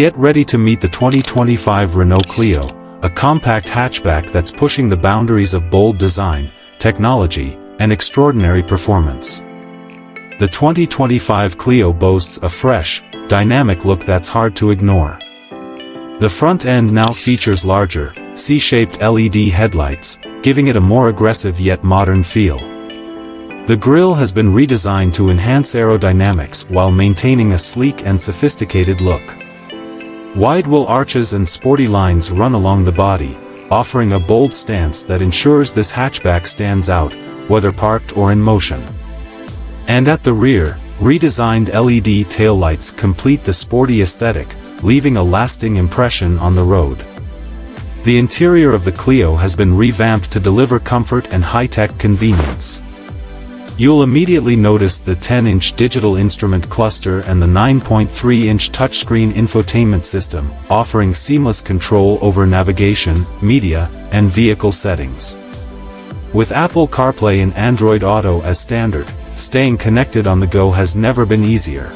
Get ready to meet the 2025 Renault Clio, a compact hatchback that's pushing the boundaries of bold design, technology, and extraordinary performance. The 2025 Clio boasts a fresh, dynamic look that's hard to ignore. The front end now features larger, C-shaped LED headlights, giving it a more aggressive yet modern feel. The grille has been redesigned to enhance aerodynamics while maintaining a sleek and sophisticated look. Wide wheel arches and sporty lines run along the body, offering a bold stance that ensures this hatchback stands out, whether parked or in motion. And at the rear, redesigned LED taillights complete the sporty aesthetic, leaving a lasting impression on the road. The interior of the Clio has been revamped to deliver comfort and high-tech convenience. You'll immediately notice the 10-inch digital instrument cluster and the 9.3-inch touchscreen infotainment system, offering seamless control over navigation, media, and vehicle settings. With Apple CarPlay and Android Auto as standard, staying connected on the go has never been easier.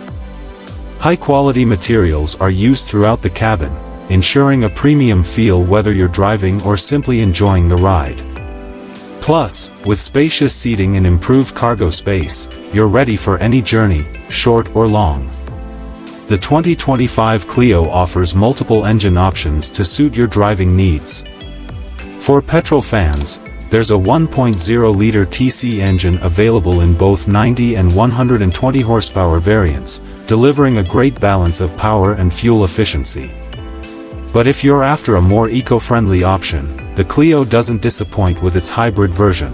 High-quality materials are used throughout the cabin, ensuring a premium feel whether you're driving or simply enjoying the ride. Plus, with spacious seating and improved cargo space, you're ready for any journey, short or long. The 2025 Clio offers multiple engine options to suit your driving needs. For petrol fans, there's a 1.0-liter TC engine available in both 90 and 120 horsepower variants, delivering a great balance of power and fuel efficiency. But if you're after a more eco-friendly option, the Clio doesn't disappoint with its hybrid version.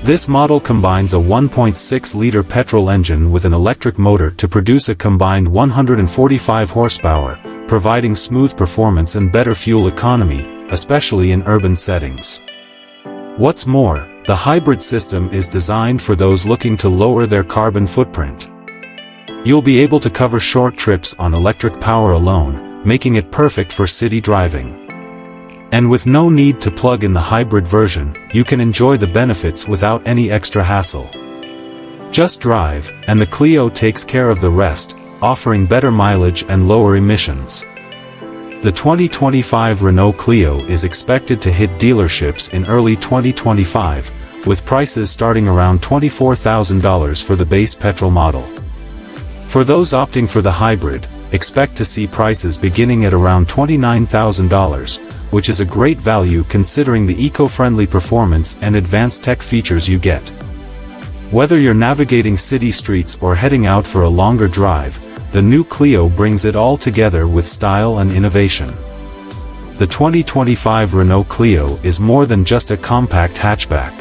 This model combines a 1.6-liter petrol engine with an electric motor to produce a combined 145 horsepower, providing smooth performance and better fuel economy, especially in urban settings. What's more, the hybrid system is designed for those looking to lower their carbon footprint. You'll be able to cover short trips on electric power alone, making it perfect for city driving. And with no need to plug in the hybrid version, you can enjoy the benefits without any extra hassle. Just drive, and the Clio takes care of the rest, offering better mileage and lower emissions. The 2025 Renault Clio is expected to hit dealerships in early 2025, with prices starting around $24,000 for the base petrol model. For those opting for the hybrid, expect to see prices beginning at around $29,000, which is a great value considering the eco-friendly performance and advanced tech features you get. Whether you're navigating city streets or heading out for a longer drive, the new Clio brings it all together with style and innovation. The 2025 Renault Clio is more than just a compact hatchback.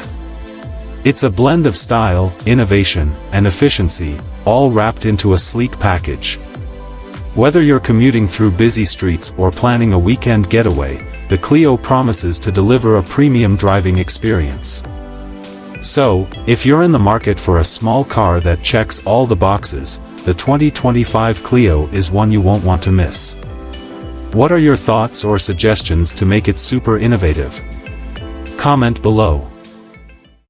It's a blend of style, innovation, and efficiency, all wrapped into a sleek package. Whether you're commuting through busy streets or planning a weekend getaway, the Clio promises to deliver a premium driving experience. So, if you're in the market for a small car that checks all the boxes, the 2025 Clio is one you won't want to miss. What are your thoughts or suggestions to make it super innovative? Comment below.